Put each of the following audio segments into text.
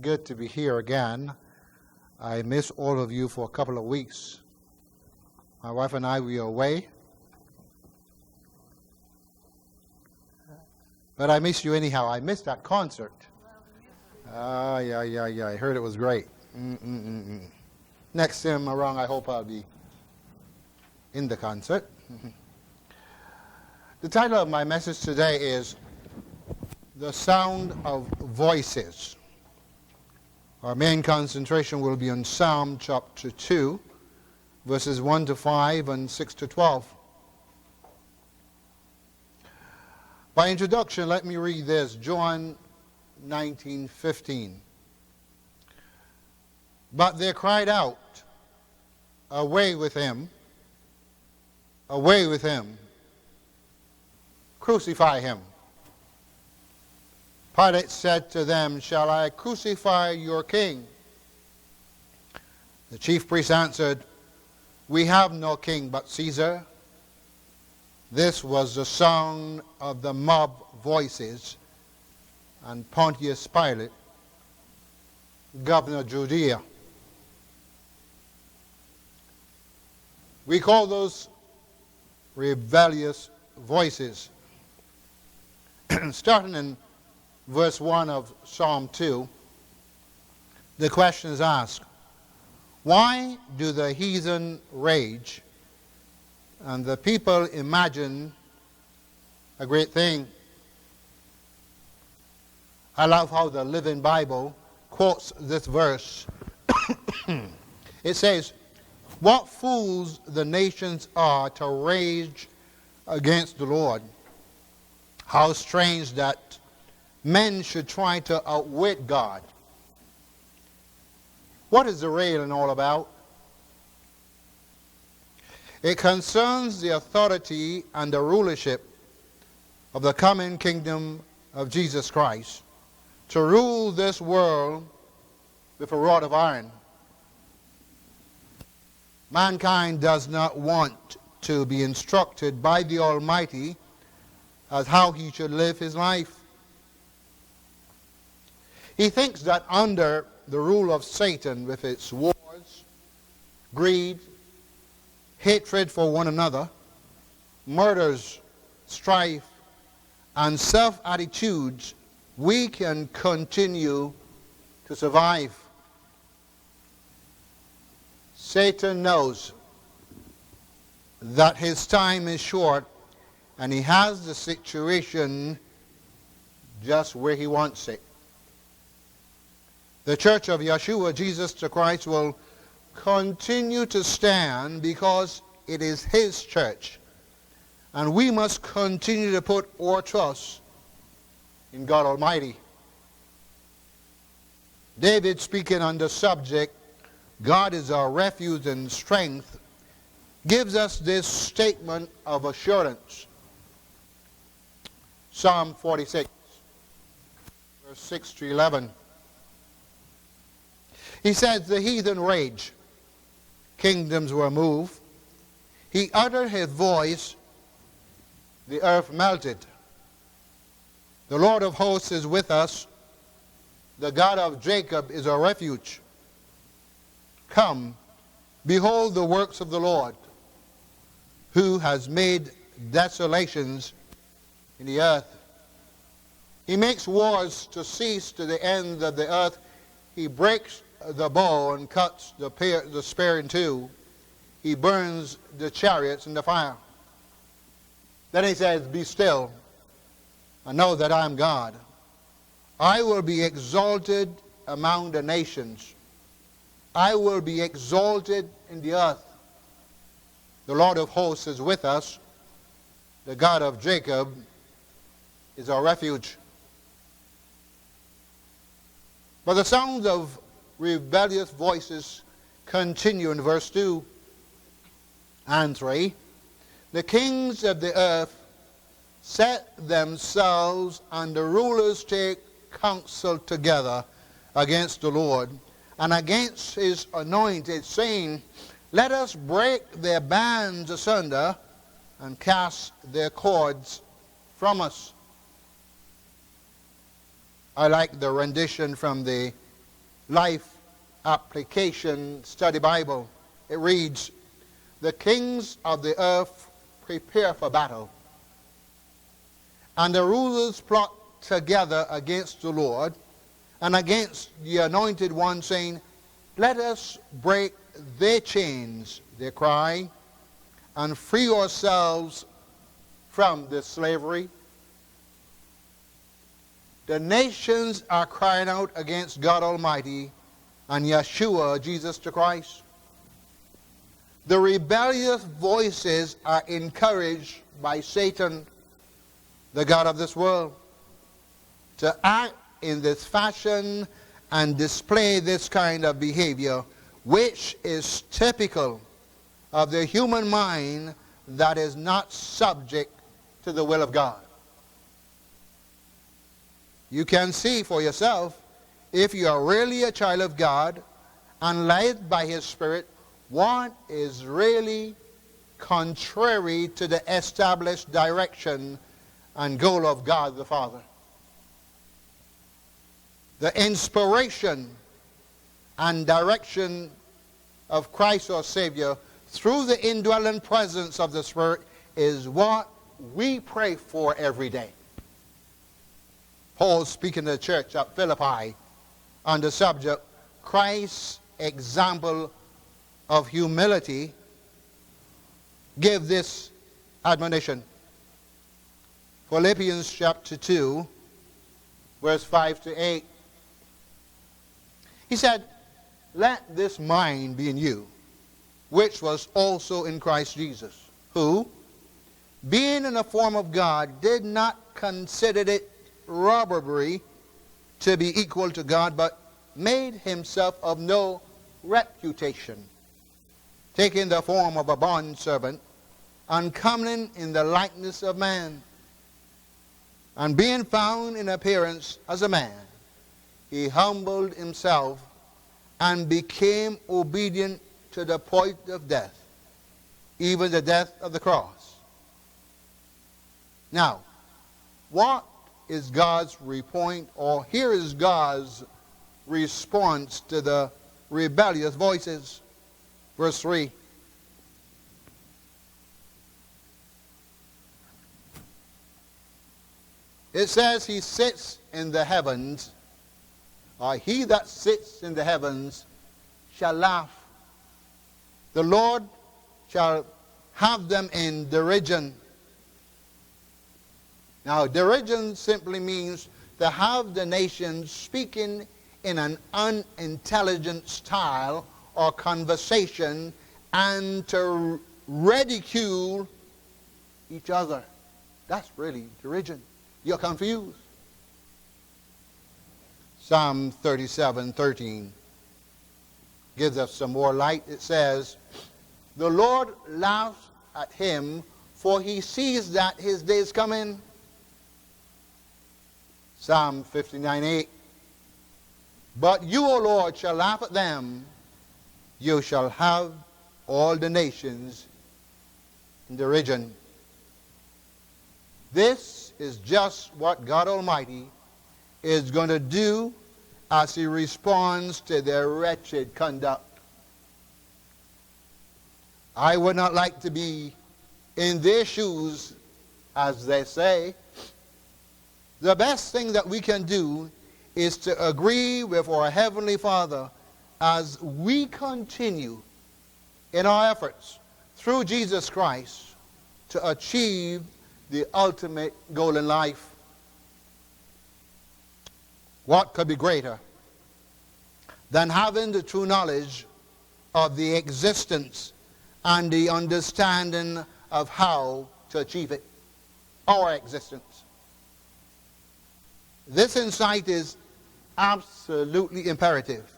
good to be here again. I missed all of you for a couple of weeks. My wife and I were away. But I missed you anyhow. I missed that concert. Yeah. I heard it was great. Next time around, I hope I'll be in the concert. The title of my message today is The Sound of Voices. Our main concentration will be on Psalm chapter 2, verses 1 to 5 and 6 to 12. By introduction, let me read this, John 19:15. But they cried out, "Away with him! Away with him! Crucify him!" Pilate said to them, "Shall I crucify your king?" The chief priests answered, "We have no king but Caesar." This was the sound of the mob voices, and Pontius Pilate, governor of Judea. We call those rebellious voices. Starting in verse 1 of Psalm 2, the question is asked, why do the heathen rage and the people imagine a great thing? I love how the Living Bible quotes this verse. It says, "What fools the nations are to rage against the Lord. How strange that men should try to outwit God." What is the railing all about? It concerns the authority and the rulership of the coming kingdom of Jesus Christ to rule this world with a rod of iron. Mankind does not want to be instructed by the Almighty as how he should live his life. He thinks that under the rule of Satan, with its wars, greed, hatred for one another, murders, strife, and self-attitudes, we can continue to survive. Satan knows that his time is short, and he has the situation just where he wants it. The church of Yeshua, Jesus the Christ, will continue to stand because it is his church. And we must continue to put our trust in God Almighty. David, speaking on the subject, God is our refuge and strength, gives us this statement of assurance. Psalm 46, verse 6 to 11. He says, "The heathen rage, kingdoms were moved. He uttered his voice, the earth melted. The Lord of hosts is with us. The God of Jacob is our refuge. Come, behold the works of the Lord, who has made desolations in the earth. He makes wars to cease to the end of the earth. He breaks the bow and cuts the spear in two. He burns the chariots in the fire." Then he says, "Be still and know that I am God. I will be exalted among the nations. I will be exalted in the earth. The Lord of hosts is with us. The God of Jacob is our refuge." But the sounds of rebellious voices continue in verse 2 and 3. "The kings of the earth set themselves, and the rulers take counsel together against the Lord and against his anointed, saying, Let us break their bands asunder and cast their cords from us." I like the rendition from the Life Application Study Bible. It reads, "The kings of the earth prepare for battle, and the rulers plot together against the Lord and against the Anointed One, saying, Let us break their chains," they cry, "and free ourselves from this slavery." The nations are crying out against God Almighty and Yeshua, Jesus the Christ. The rebellious voices are encouraged by Satan, the god of this world, to act in this fashion and display this kind of behavior, which is typical of the human mind that is not subject to the will of God. You can see for yourself, if you are really a child of God and led by His Spirit, what is really contrary to the established direction and goal of God the Father. The inspiration and direction of Christ our Savior through the indwelling presence of the Spirit is what we pray for every day. Paul, speaking to the church at Philippi on the subject, Christ's example of humility, give this admonition. Philippians chapter 2, verse 5 to 8. He said, "Let this mind be in you, which was also in Christ Jesus, who, being in the form of God, did not consider it robbery to be equal to God, but made himself of no reputation, taking the form of a bondservant, and coming in the likeness of man. And being found in appearance as a man, he humbled himself and became obedient to the point of death, even the death of the cross." Now, what is God's repoint, or here is God's response to the rebellious voices? Verse 3. It says he sits in the heavens, or he that sits in the heavens shall laugh. The Lord shall have them in derision. Now, derision simply means to have the nations speaking in an unintelligent style or conversation and to ridicule each other. That's really derision. You're confused. Psalm 37:13 gives us some more light. It says, "The Lord laughs at him, for he sees that his day is coming." Psalm 59:8, "But you, O Lord, shall laugh at them. You shall have all the nations in derision." This is just what God Almighty is going to do as he responds to their wretched conduct. I would not like to be in their shoes, as they say. The best thing that we can do is to agree with our Heavenly Father as we continue in our efforts through Jesus Christ to achieve the ultimate goal in life. What could be greater than having the true knowledge of the existence and the understanding of how to achieve it? Our existence. This insight is absolutely imperative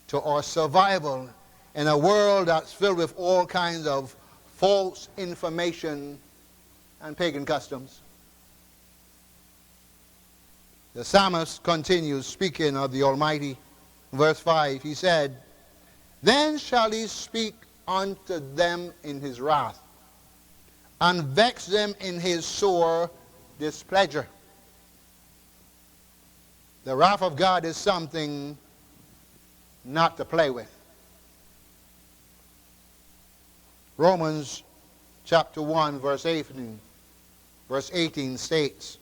to our survival in a world that's filled with all kinds of false information and pagan customs. The psalmist continues speaking of the Almighty. Verse 5, he said, "Then shall he speak unto them in his wrath, and vex them in his sore displeasure." The wrath of God is something not to play with. Romans chapter 1, verse 18 states,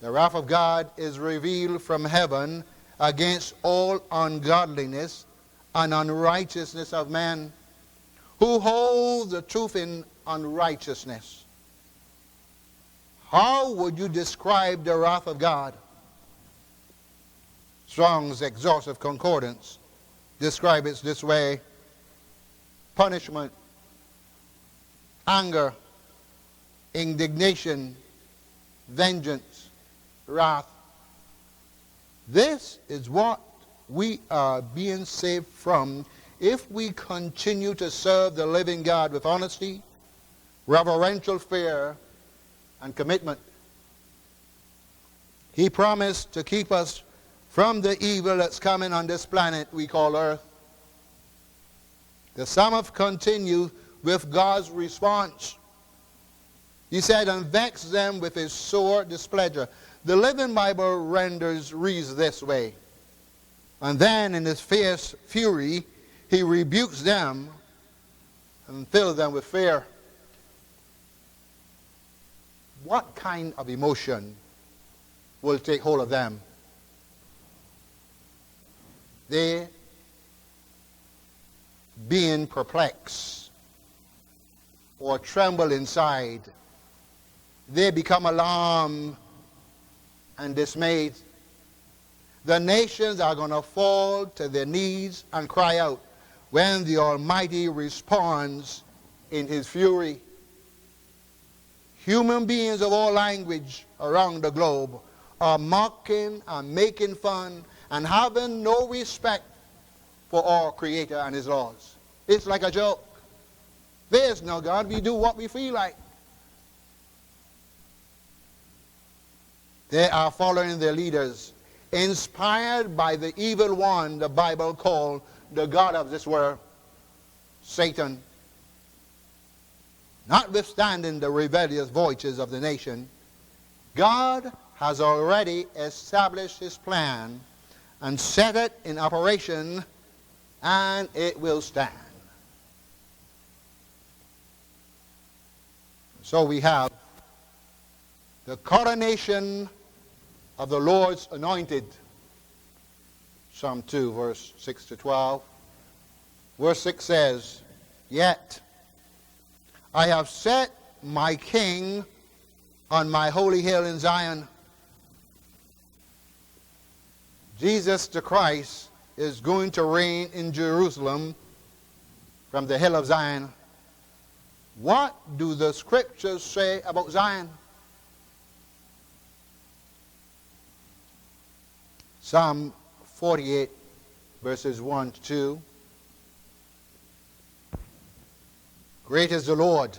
the wrath of God is revealed from heaven against all ungodliness and unrighteousness of men, who hold the truth in unrighteousness. How would you describe the wrath of God? Strong's Exhaustive Concordance describes it this way: punishment, anger, indignation, vengeance, wrath. This is what we are being saved from if we continue to serve the living God with honesty, reverential fear, and commitment. He promised to keep us from the evil that's coming on this planet we call Earth. The psalmist continues with God's response. He said, and vex them with his sore displeasure. The Living Bible reads this way. And then in his fierce fury, he rebukes them and fills them with fear. What kind of emotion will take hold of them? They being perplexed or tremble inside. They become alarmed and dismayed. The nations are going to fall to their knees and cry out when the Almighty responds in his fury. Human beings of all language around the globe are mocking and making fun and having no respect for our Creator and his laws. It's like a joke. There's no God. We do what we feel like. They are following their leaders, inspired by the evil one the Bible called the God of this world, Satan. Notwithstanding the rebellious voices of the nation, God has already established his plan and set it in operation, and it will stand. So we have the coronation of the Lord's anointed. Psalm 2, verse 6 to 12. Verse 6 says, yet I have set my king on my holy hill in Zion. Jesus the Christ is going to reign in Jerusalem from the hill of Zion. What do the scriptures say about Zion? Psalm 48, verses 1 to 2. Great is the Lord,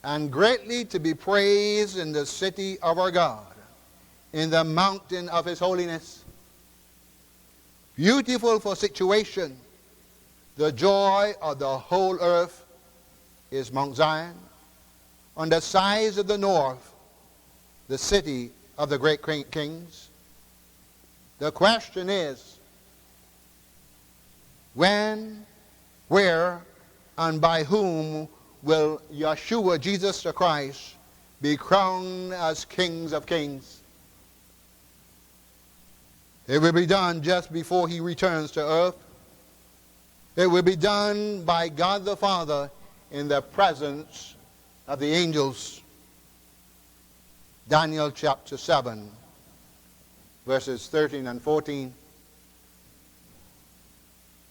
and greatly to be praised in the city of our God, in the mountain of his holiness. Beautiful for situation, the joy of the whole earth is Mount Zion. On the sides of the north, the city of the great kings. The question is, when, where, and by whom will Yeshua, Jesus the Christ, be crowned as kings of kings? It will be done just before he returns to earth. It will be done by God the Father in the presence of the angels. Daniel chapter 7, verses 13 and 14.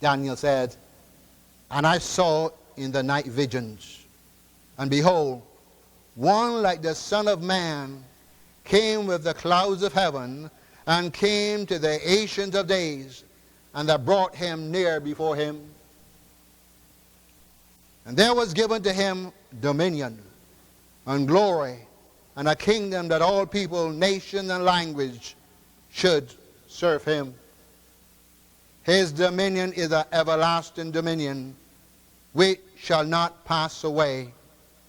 Daniel said, and I saw in the night visions, and behold, one like the Son of Man came with the clouds of heaven, and came to the Ancient of Days, and that brought him near before him. And there was given to him dominion and glory and a kingdom that all people, nation, and language should serve him. His dominion is an everlasting dominion which shall not pass away,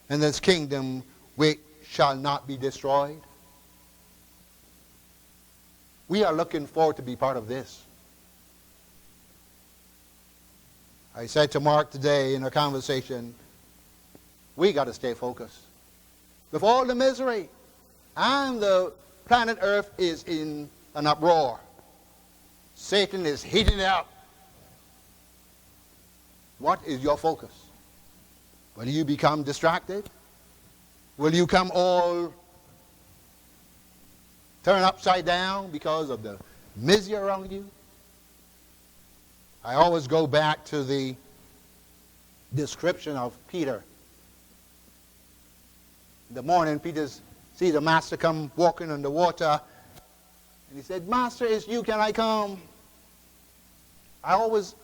and his kingdom which shall not be destroyed. We are looking forward to be part of this. I said to Mark today in a conversation, we got to stay focused. With all the misery, and the planet Earth is in an uproar. Satan is heating it up. What is your focus? Will you become distracted? Will you come all turn upside down because of the misery around you? I always go back to the description of Peter. In the morning, Peter sees the master come walking on the water. And he said, Master, it's you, can I come? I always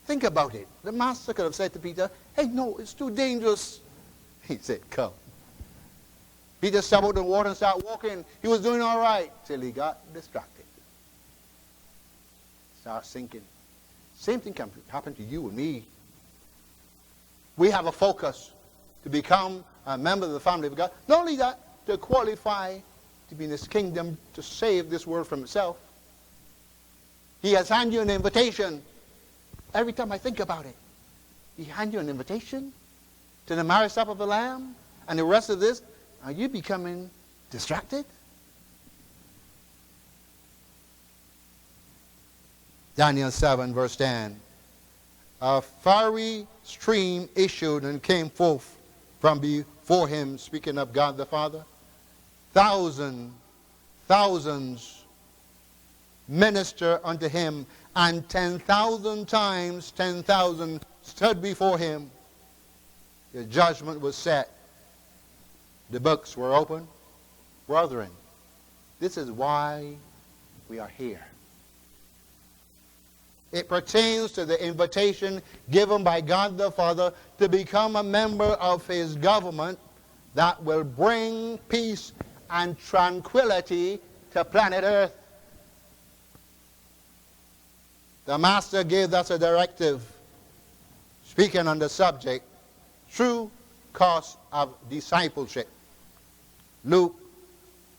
think about it. The master could have said to Peter, hey, no, it's too dangerous. He said, come. Peter stepped out in the water and started walking. He was doing all right till he got distracted. Start sinking. Same thing can happen to you and me. We have a focus to become a member of the family of God. Not only that, to qualify to be in his kingdom, to save this world from itself. He has handed you an invitation. Every time I think about it, he handed you an invitation to the marriage supper of the Lamb, and the rest of this, are you becoming distracted? Daniel 7, verse 10. A fiery stream issued and came forth from before him, speaking of God the Father. Thousands minister unto him, and 10,000 times 10,000 stood before him. The judgment was set. The books were opened. Brethren, this is why we are here. It pertains to the invitation given by God the Father to become a member of his government that will bring peace and tranquility to planet Earth. The Master gave us a directive, speaking on the subject, true cost of discipleship. Luke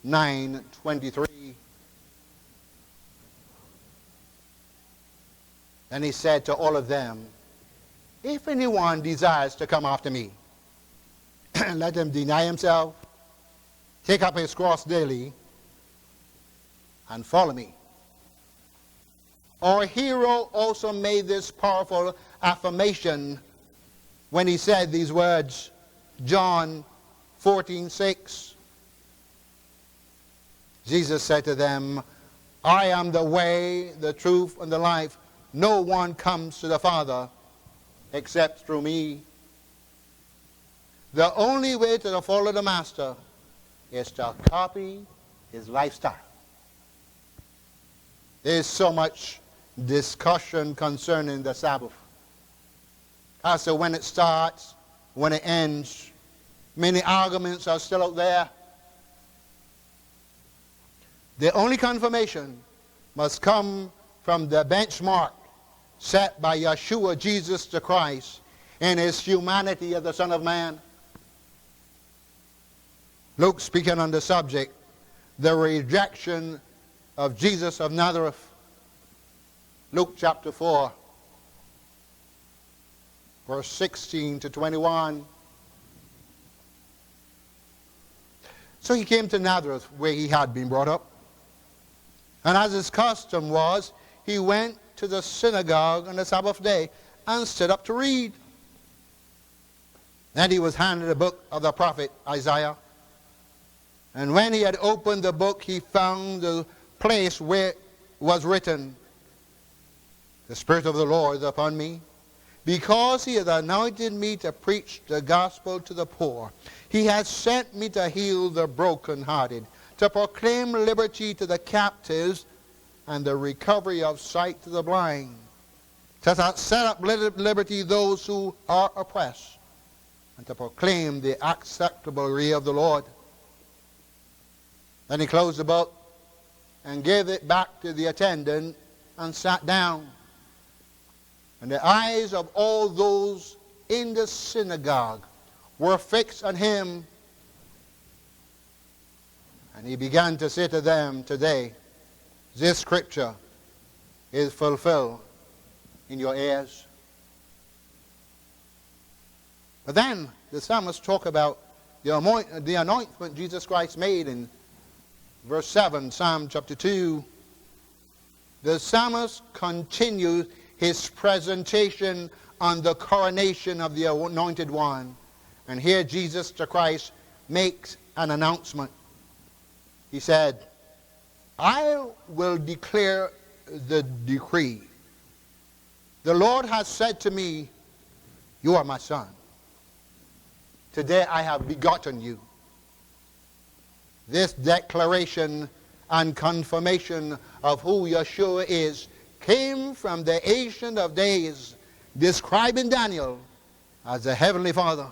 9:23. And he said to all of them, if anyone desires to come after me, let him deny himself, take up his cross daily, and follow me. Our hero also made this powerful affirmation when he said these words, John 14:6. Jesus said to them, I am the way, the truth, and the life. No one comes to the Father except through me. The only way to follow the Master is to copy his lifestyle. There's so much discussion concerning the Sabbath. As to when it starts, when it ends. Many arguments are still out there. The only confirmation must come from the benchmark set by Yeshua Jesus the Christ in his humanity as the Son of Man. Luke speaking on the subject, the rejection of Jesus of Nazareth. Luke chapter 4, verse 16 to 21. So he came to Nazareth, where he had been brought up. And as his custom was, he went to the synagogue on the Sabbath day and stood up to read. Then he was handed a book of the prophet Isaiah. And when he had opened the book, he found the place where it was written, the Spirit of the Lord is upon me, because he has anointed me to preach the gospel to the poor. He has sent me to heal the brokenhearted, to proclaim liberty to the captives, and the recovery of sight to the blind, to set up liberty those who are oppressed, and to proclaim the acceptable year of the Lord. Then he closed the book and gave it back to the attendant and sat down. And the eyes of all those in the synagogue were fixed on him. And he began to say to them, today, this scripture is fulfilled in your ears. But then the psalmist talk about the anointment Jesus Christ made in verse 7, Psalm chapter 2. The psalmist continues his presentation on the coronation of the anointed one. And here Jesus the Christ makes an announcement. He said, I will declare the decree. The Lord has said to me, you are my son. Today I have begotten you. This declaration and confirmation of who Yeshua is came from the Ancient of Days, describing Daniel as the Heavenly Father.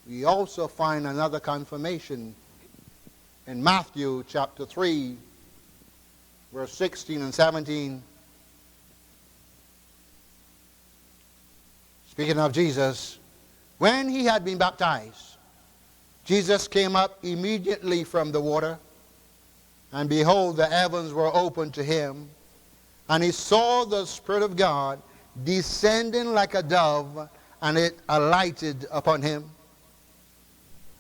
We also find another confirmation in Matthew chapter 3, verse 16 and 17. Speaking of Jesus, when he had been baptized, Jesus came up immediately from the water, and behold, the heavens were opened to him, and he saw the Spirit of God descending like a dove, and it alighted upon him.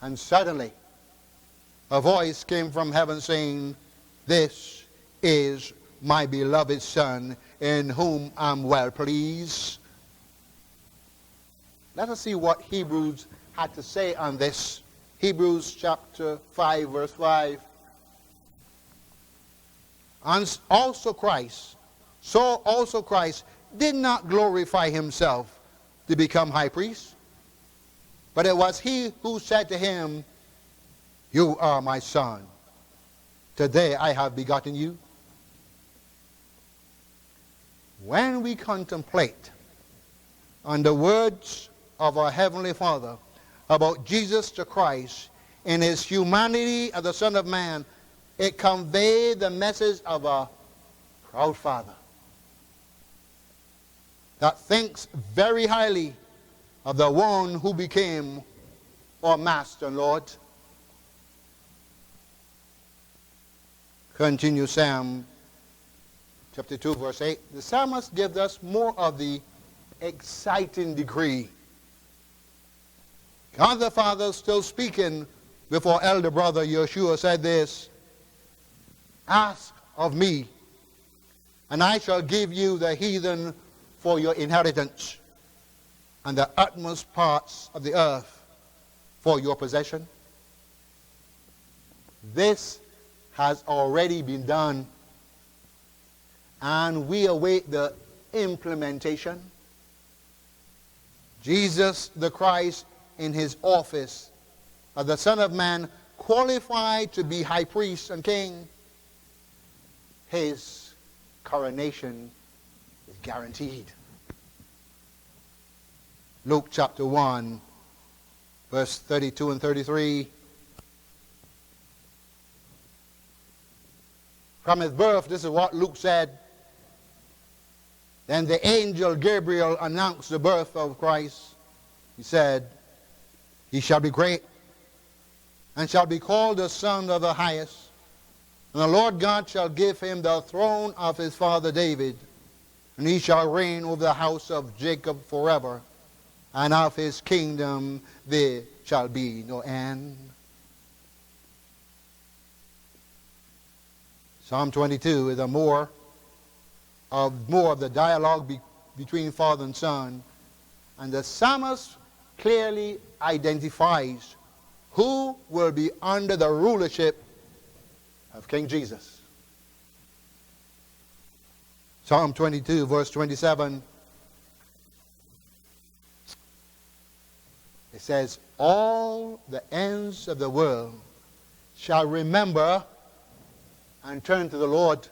And suddenly a voice came from heaven saying, this is my beloved Son, in whom I'm well pleased. Let us see what Hebrews had to say on this. Hebrews chapter 5, verse 5. And also Christ did not glorify himself to become high priest, but it was he who said to him, you are my son. Today I have begotten you. When we contemplate on the words of our Heavenly Father about Jesus the Christ in his humanity as the Son of Man, it conveyed the message of a proud Father that thinks very highly of the one who became our Master and Lord. Continue Psalm chapter 2, verse 8. The psalmist gives us more of the exciting decree. God the Father, still speaking before elder brother Yeshua, said this, ask of me, and I shall give you the heathen for your inheritance, and the utmost parts of the earth for your possession. This has already been done, and we await the implementation. Jesus the Christ, in his office as the Son of Man, qualified to be high priest and king, his coronation is guaranteed. Luke chapter 1, verse 32 and 33. From his birth, this is what Luke said. Then the angel Gabriel announced the birth of Christ. He said, he shall be great, and shall be called the Son of the Highest. And the Lord God shall give him the throne of his father David, and he shall reign over the house of Jacob forever, and of his kingdom there shall be no end. Psalm 22 is more of the dialogue between father and son, and the psalmist clearly identifies who will be under the rulership of King Jesus. Psalm 22, verse 27. It says, all the ends of the world shall remember and turn to the Lord,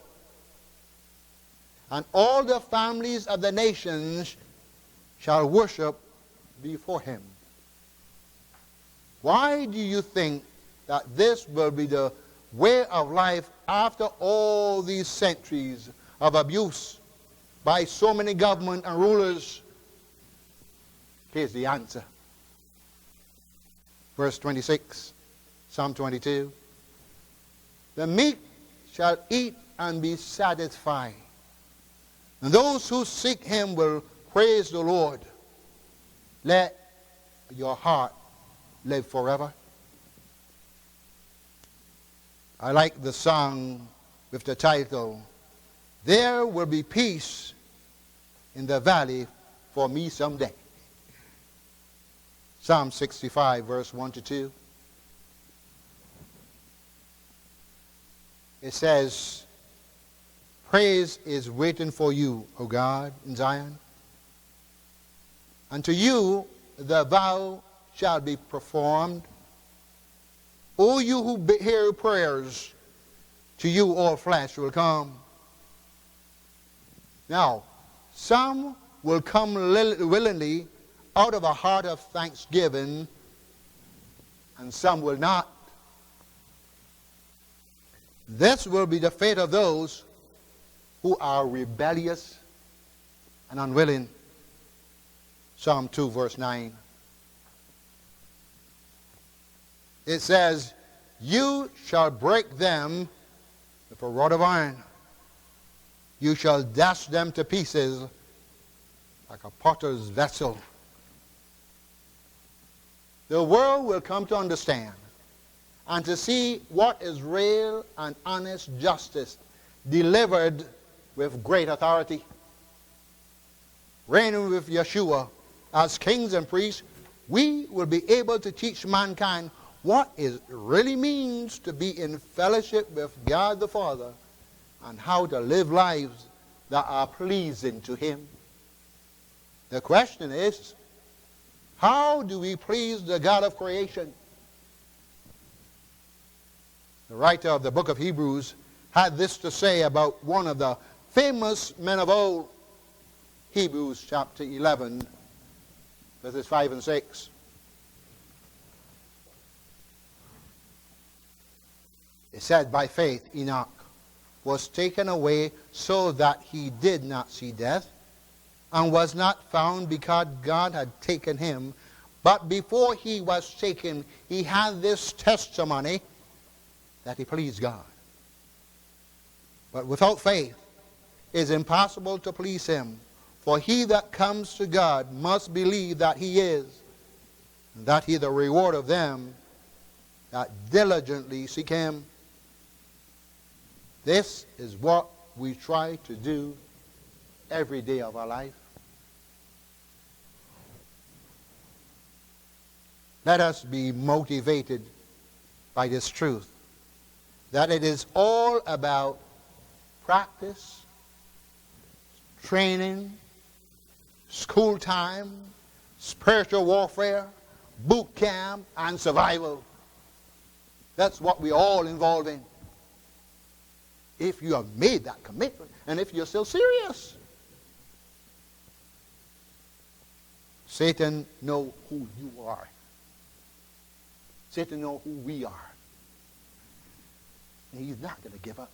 and all the families of the nations shall worship before him. Why do you think that this will be the way of life after all these centuries of abuse by so many government and rulers? Here's the answer. Verse 26, Psalm 22. The meek shall eat and be satisfied, and those who seek him will praise the Lord. let your heart live forever. I like the song with the title, There Will Be Peace in the Valley for Me Someday. Psalm 65, verse 1 to 2. It says, praise is waiting for you, O God, in Zion. Unto you the vow shall be performed. O you who hear prayers, to you all flesh will come. Now, some will come willingly out of a heart of thanksgiving, and some will not. This will be the fate of those who are rebellious and unwilling. Psalm 2, verse 9. It says, you shall break them with a rod of iron. You shall dash them to pieces like a potter's vessel. The world will come to understand and to see what is real and honest justice delivered with great authority. Reigning with Yeshua as kings and priests, we will be able to teach mankind what it really means to be in fellowship with God the Father and how to live lives that are pleasing to Him. The question is, how do we please the God of creation? The writer of the book of Hebrews had this to say about one of the famous men of old. Hebrews chapter 11, verses 5 and 6. It said, by faith Enoch was taken away so that he did not see death, and was not found because God had taken him. But before he was taken, he had this testimony that he pleased God. But without faith it is impossible to please Him. For he that comes to God must believe that He is, and that He is the reward of them that diligently seek Him. This is what we try to do every day of our life. Let us be motivated by this truth, that it is all about practice, training, school time, spiritual warfare, boot camp, and survival. That's what we're all involved in. If you have made that commitment, and if you're still serious. Satan knows who you are. Satan knows who we are. And he's not going to give up.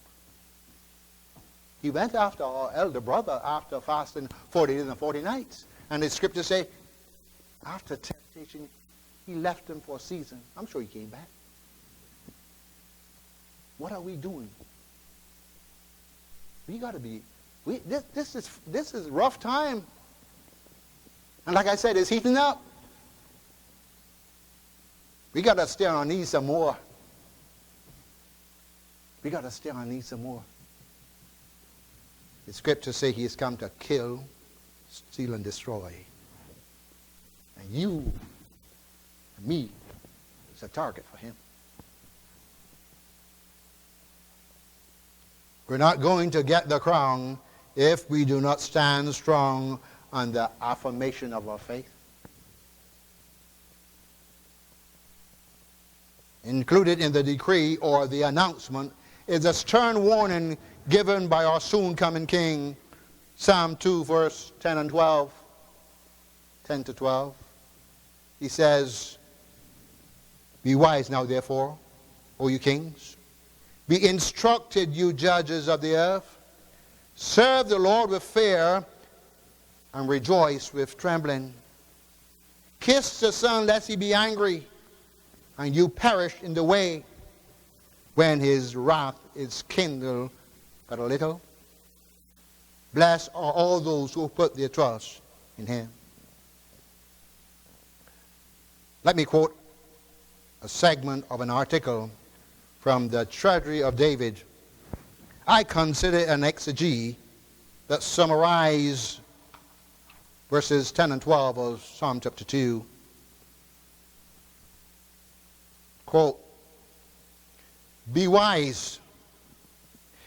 He went after our elder brother after fasting 40 days and 40 nights. And the scriptures say, after temptation, he left him for a season. I'm sure he came back. What are we doing? We got to be, this is rough time. And like I said, it's heating up. We got to stay on our knees some more. We got to stay on our knees some more. The scriptures say he has come to kill, steal, and destroy. And you and me is a target for him. We're not going to get the crown if we do not stand strong on the affirmation of our faith. Included in the decree or the announcement is a stern warning given by our soon-coming King. Psalm 2, verse 10 and 12. 10 to 12. He says, be wise now, therefore, O you kings. Be instructed, you judges of the earth. Serve the Lord with fear and rejoice with trembling. Kiss the Son, lest he be angry, and you perish in the way when his wrath is kindled but a little. Blessed are all those who put their trust in him. Let me quote a segment of an article from the Treasury of David. I consider an exegete that summarizes verses 10 and 12 of Psalm chapter 2. Quote, be wise.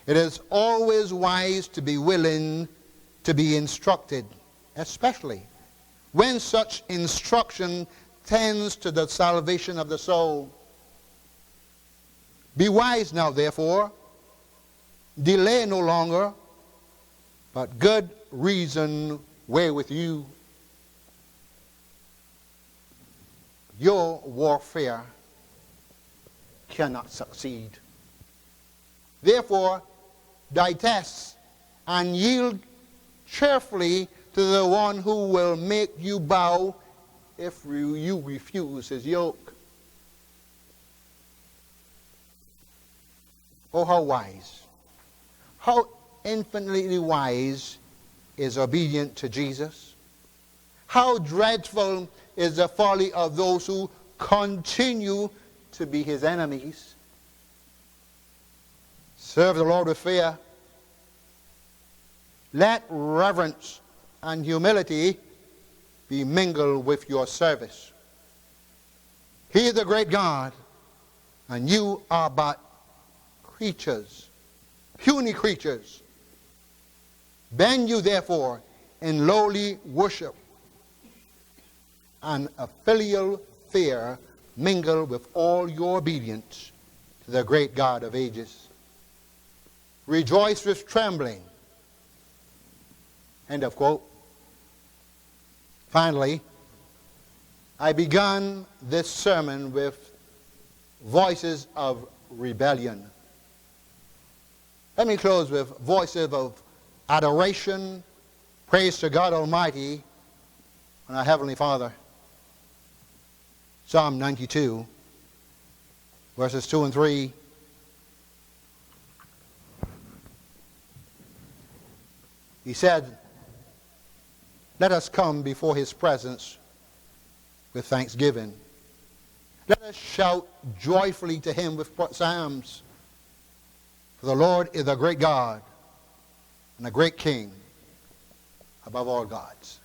It is always wise to be willing to be instructed, especially when such instruction tends to the salvation of the soul. Be wise now, therefore. Delay no longer, but good reason weigh with you. Your warfare cannot succeed. Therefore, digest and yield cheerfully to the one who will make you bow if you refuse his yoke. Oh, how wise, how infinitely wise is obedient to Jesus. How dreadful is the folly of those who continue to be his enemies. Serve the Lord with fear. Let reverence and humility be mingled with your service. He is the great God, and you are but creatures, puny creatures. Bend you therefore in lowly worship and a filial fear mingle with all your obedience to the great God of ages. Rejoice with trembling. End of quote. Finally, I began this sermon with voices of rebellion. Let me close with voices of adoration, praise to God Almighty and our Heavenly Father. Psalm 92, verses 2 and 3. He said, let us come before his presence with thanksgiving. Let us shout joyfully to him with psalms. For the Lord is a great God and a great King above all gods.